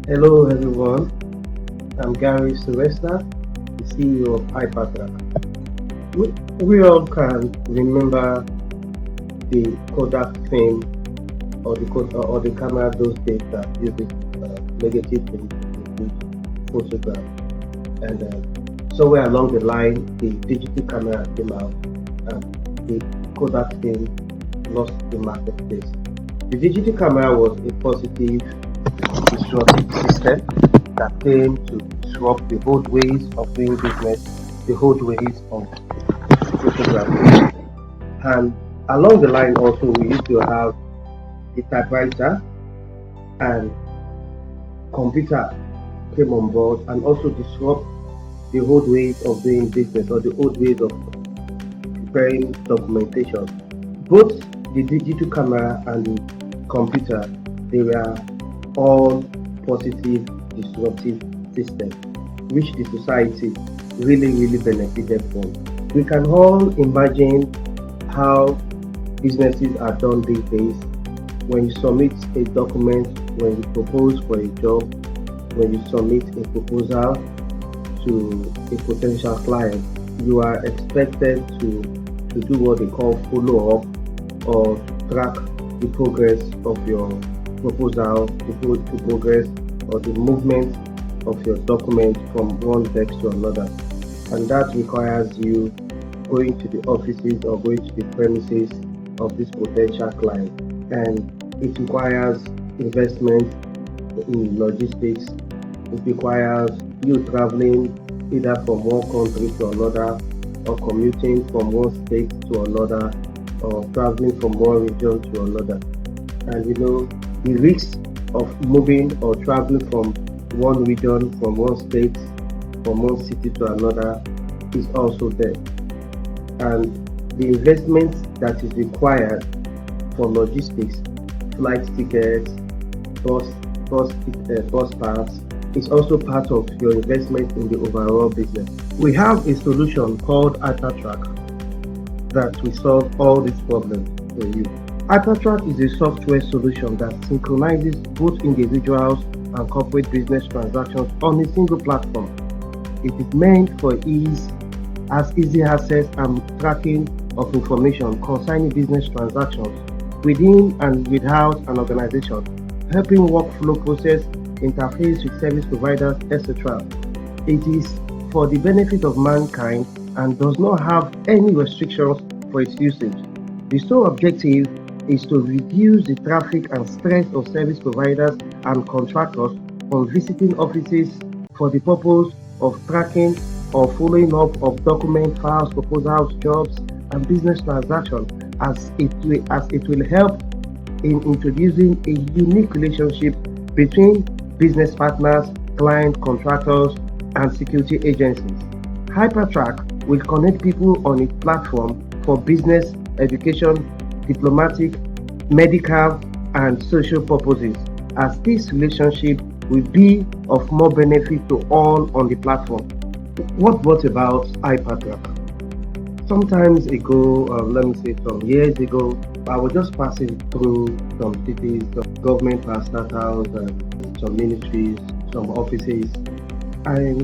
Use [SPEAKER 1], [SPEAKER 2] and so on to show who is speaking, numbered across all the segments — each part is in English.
[SPEAKER 1] Hello everyone, I'm Gary Sylvester, the CEO of Hypertrac. We all can remember the Kodak film or the camera those days that uses negative in photograph. And somewhere along the line, the digital camera came out and the Kodak film lost the marketplace. The digital camera was a positive disruptive system that came to disrupt the old ways of doing business, the old ways of photography. And along the line also we used to have the typewriter and computer came on board and also disrupt the old ways of doing business or the old ways of preparing documentation. Both the digital camera and the computer, they were all positive disruptive systems which the society really benefited from. We can all imagine how businesses are done these days. When you submit a document, when you propose for a job, when you submit a proposal to a potential client, you are expected to do what they call follow up or track the progress of your proposal, the progress or the movement of your document from one desk to another. And that requires you going to the offices or going to the premises of this potential client. And it requires investment in logistics. It requires you traveling either from one country to another or commuting from one state to another or traveling from one region to another. And the risk of moving or traveling from one region, from one state, from one city to another is also there. And the investment that is required for logistics, flight tickets, bus pass, is also part of your investment in the overall business. We have a solution called Hypertrac that will solve all these problems for you. Hypertrac is a software solution that synchronizes both individuals and corporate business transactions on a single platform. It is meant for easy access and tracking of information concerning business transactions within and without an organization, helping workflow process, interface with service providers, etc. It is for the benefit of mankind and does not have any restrictions for its usage. The sole objective is to reduce the traffic and stress of service providers and contractors from visiting offices for the purpose of tracking or following up of document files, proposals, jobs, and business transactions, as it will help in introducing a unique relationship between business partners, client, contractors, and security agencies. Hypertrac will connect people on its platform for business, education, diplomatic, medical, and social purposes, as this relationship will be of more benefit to all on the platform. What brought about Hypertrac? Sometimes ago, some years ago, I was just passing through some cities, some government parastatals, and some ministries, some offices, and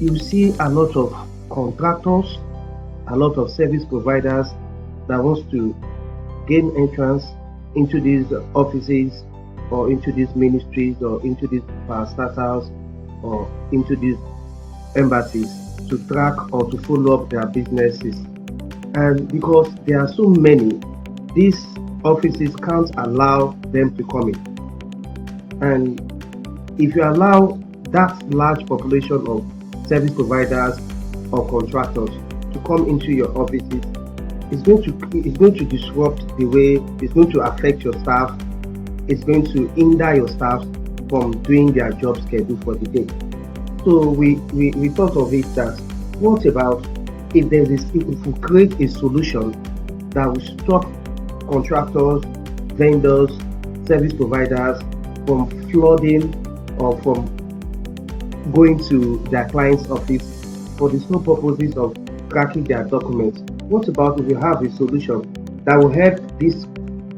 [SPEAKER 1] you see a lot of contractors, a lot of service providers that wants to gain entrance into these offices or into these ministries or into these parastatals or into these embassies to track or to follow up their businesses. And because there are so many, these offices can't allow them to come in. And if you allow that large population of service providers or contractors to come into your offices, it's going to disrupt the way, it's going to affect your staff, it's going to hinder your staff from doing their job schedule for the day. So we thought of it that what about if we create a solution that will stop contractors, vendors, service providers from flooding or from going to their client's office for the sole purposes of tracking their documents. What about if you have a solution that will help these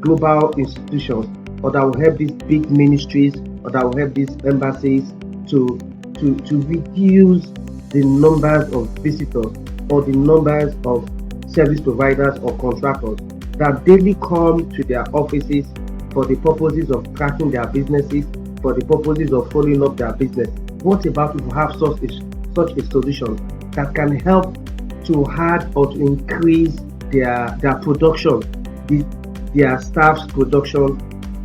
[SPEAKER 1] global institutions or that will help these big ministries or that will help these embassies to reduce the numbers of visitors or the numbers of service providers or contractors that daily come to their offices for the purposes of tracking their businesses, for the purposes of following up their business. What about if we have such a solution that can help to add or to increase their production, their staff's production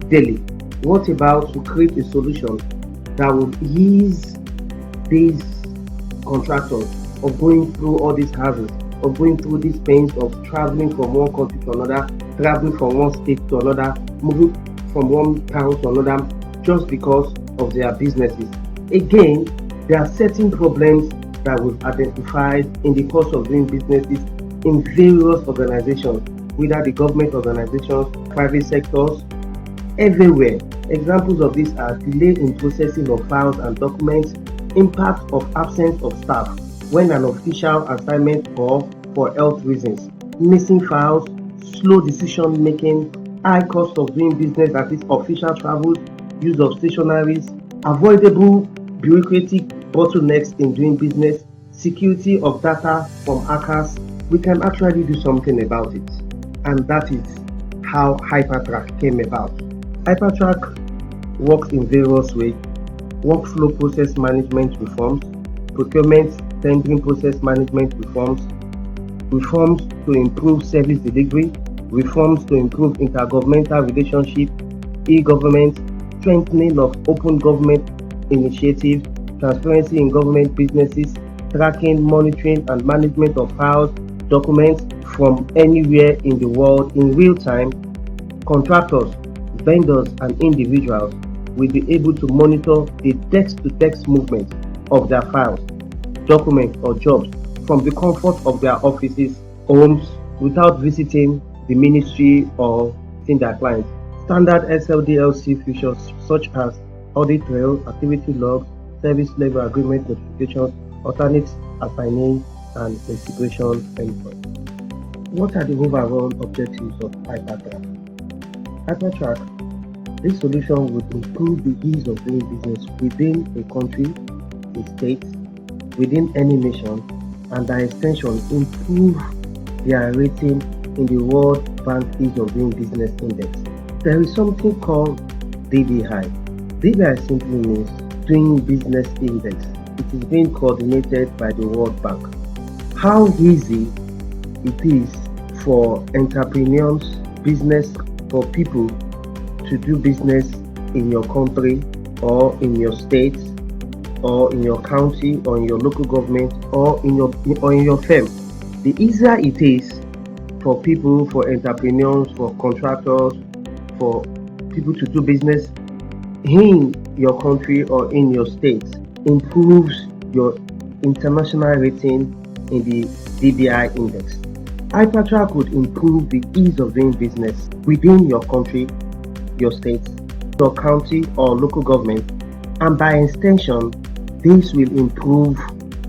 [SPEAKER 1] daily? What about to create a solution that will ease these contractors of going through all these houses, of going through these pains of traveling from one country to another, traveling from one state to another, moving from one town to another, just because of their businesses? Again, there are certain problems that we've identified in the course of doing businesses in various organizations, whether the government organizations, private sectors, everywhere. Examples of these are delay in processing of files and documents, impact of absence of staff when an official assignment or for health reasons, missing files, slow decision making, high cost of doing business, that is official travels, use of stationaries, avoidable bureaucratic bottlenecks in doing business, security of data from hackers. We can actually do something about it, and that is how Hypertrac came about. Hypertrac works in various ways: workflow process management reforms, procurement tendering process management reforms, reforms to improve service delivery, reforms to improve intergovernmental relationship, e-government, strengthening of open government initiatives, transparency in government businesses, tracking, monitoring, and management of files, documents from anywhere in the world in real time. Contractors, vendors, and individuals will be able to monitor the text-to-text movement of their files, documents, or jobs from the comfort of their offices, homes, without visiting the ministry or seeing their clients. Standard SLDLC features such as audit trail, activity logs, service level agreement notifications, alternate assignee, and integration endpoint. What are the overall objectives of Hypertrac? Hypertrac, this solution would improve the ease of doing business within a country, a state, within any nation, and by extension improve their rating in the World Bank Ease of Doing Business Index. There is something called DBI. DBI simply means Doing Business Index. It is being coordinated by the World Bank. How easy it is for entrepreneurs, business, for people to do business in your country or in your state or in your county or in your local government or in your firm. The easier it is for people, for entrepreneurs, for contractors, for people to do business in your country or in your state, improves your international rating in the DBI index. Hypertrac would improve the ease of doing business within your country, your state, your county or local government, and by extension, this will improve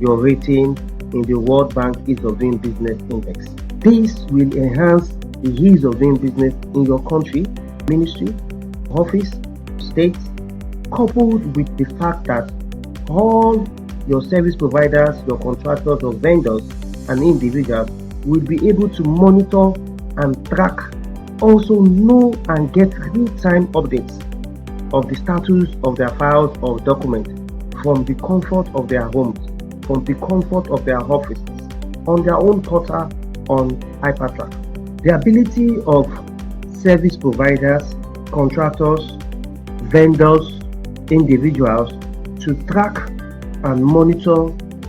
[SPEAKER 1] your rating in the World Bank Ease of Doing Business Index. This will enhance the ease of doing business in your country, ministry, office, state, coupled with the fact that all your service providers, your contractors or vendors and individuals will be able to monitor and track, also know and get real-time updates of the status of their files or documents from the comfort of their homes, from the comfort of their offices, on their own portal on Hypertrac. The ability of service providers, contractors, vendors, individuals to track and monitor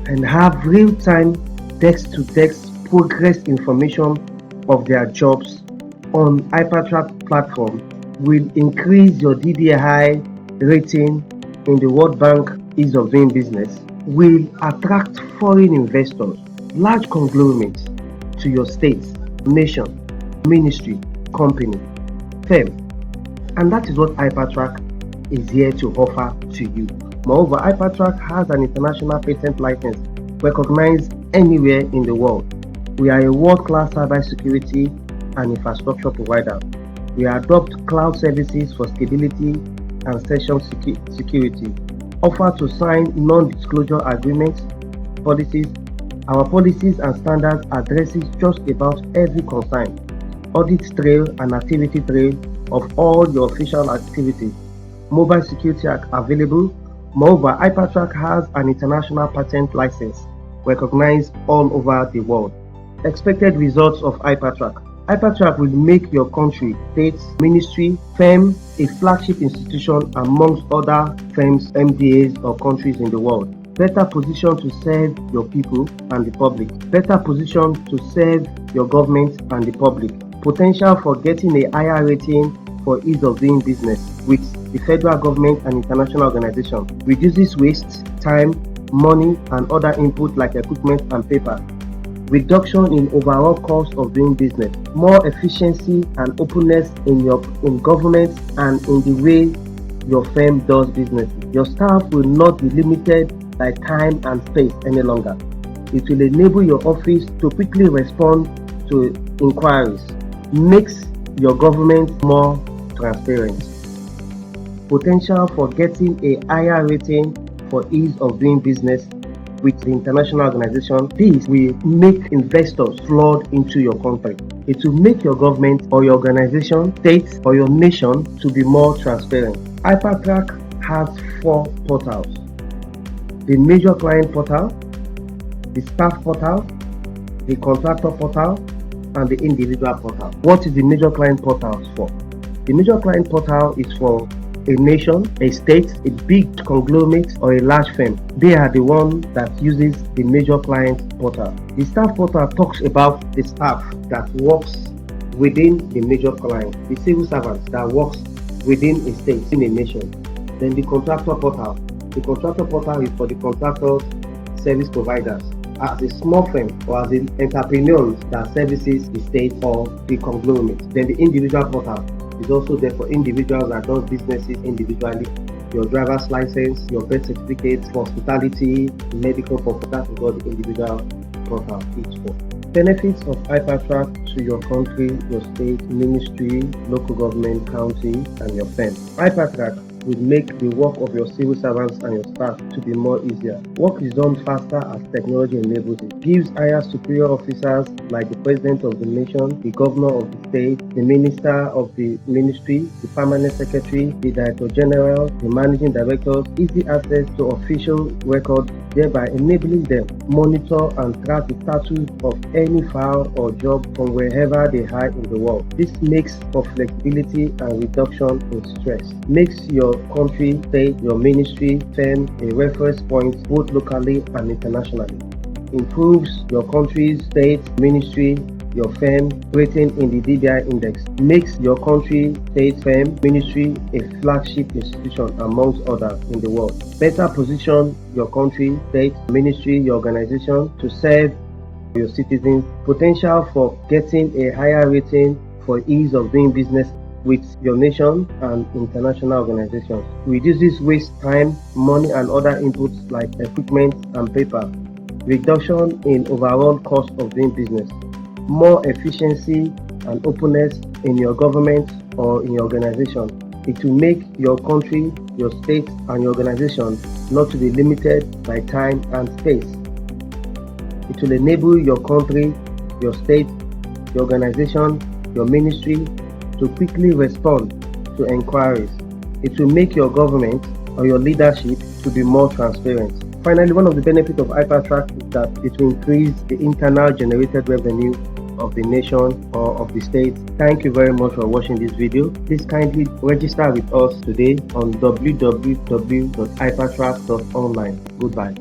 [SPEAKER 1] and have real-time text-to-text progress information of their jobs on Hypertrac platform will increase your DBI rating in the World Bank Ease of Doing Business, will attract foreign investors, large conglomerates to your state, nation, ministry, company, firm. And that is what Hypertrac is here to offer to you. Moreover, Hypertrac has an international patent license recognized anywhere in the world. We are a world-class cybersecurity and infrastructure provider. We adopt cloud services for stability, and session security. Offer to sign non-disclosure agreements, policies. Our policies and standards addresses just about every concern, audit trail and activity trail of all your official activities. Mobile security are available. Moreover, Hypertrac has an international patent license recognized all over the world. Expected results of Hypertrac. Hypertrac will make your country, state, ministry, firm a flagship institution amongst other firms, MDAs or countries in the world. Better position to serve your people and the public. Better position to serve your government and the public. Potential for getting a higher rating for ease of doing business with the federal government and international organizations. Reduces waste, time, money and other input like equipment and paper. Reduction in overall cost of doing business. More efficiency and openness in government and in the way your firm does business. Your staff will not be limited by time and space any longer. It will enable your office to quickly respond to inquiries. Makes your government more transparent. Potential for getting a higher rating for ease of doing business with the international organization. This will make investors flood into your country. It will make your government or your organization, state or your nation to be more transparent. Hypertrac has 4 portals: the major client portal, the staff portal, the contractor portal, and the individual portal. What is the major client portal for? The major client portal is for a nation, a state, a big conglomerate, or a large firm. They are the one that uses the major client portal. The staff portal talks about the staff that works within the major client, the civil servants that works within a state, in a nation. Then the contractor portal. The contractor portal is for the contractors, service providers, as a small firm or as an entrepreneur that services the state or the conglomerate. Then the individual portal is also there for individuals that do businesses individually. Your driver's license, your birth certificate, hospitality, medical purpose, that is what the individual portal is for. Benefits of Hypertrac to your country, your state, ministry, local government, county, and your firm. Hypertrac will make the work of your civil servants and your staff to be more easier. Work is done faster as technology enables it. Gives higher superior officers like the president of the nation, the governor of the state, the minister of the ministry, the permanent secretary, the director general, the managing directors easy access to official records, thereby enabling them monitor and track the status of any file or job from wherever they are in the world. This makes for flexibility and reduction in stress. Makes your country, state, your ministry, firm a reference point both locally and internationally. Improves your country's, state, ministry, your firm rating in the DBI index. Makes your country, state, firm, ministry a flagship institution amongst others in the world. Better position your country, state, ministry, your organization to serve your citizens. Potential for getting a higher rating for ease of doing business with your nation and international organizations. Reduces waste, time, money and other inputs like equipment and paper. Reduction in overall cost of doing business. More efficiency and openness in your government or in your organization. It will make your country, your state and your organization not to be limited by time and space. It will enable your country, your state, your organization, your ministry to quickly respond to inquiries. It will make your government or your leadership to be more transparent. Finally, one of the benefits of Hypertrac is that it will increase the internal generated revenue of the nation or of the state. Thank you very much for watching this video. Please kindly register with us today on www.hypertrac.online. Goodbye.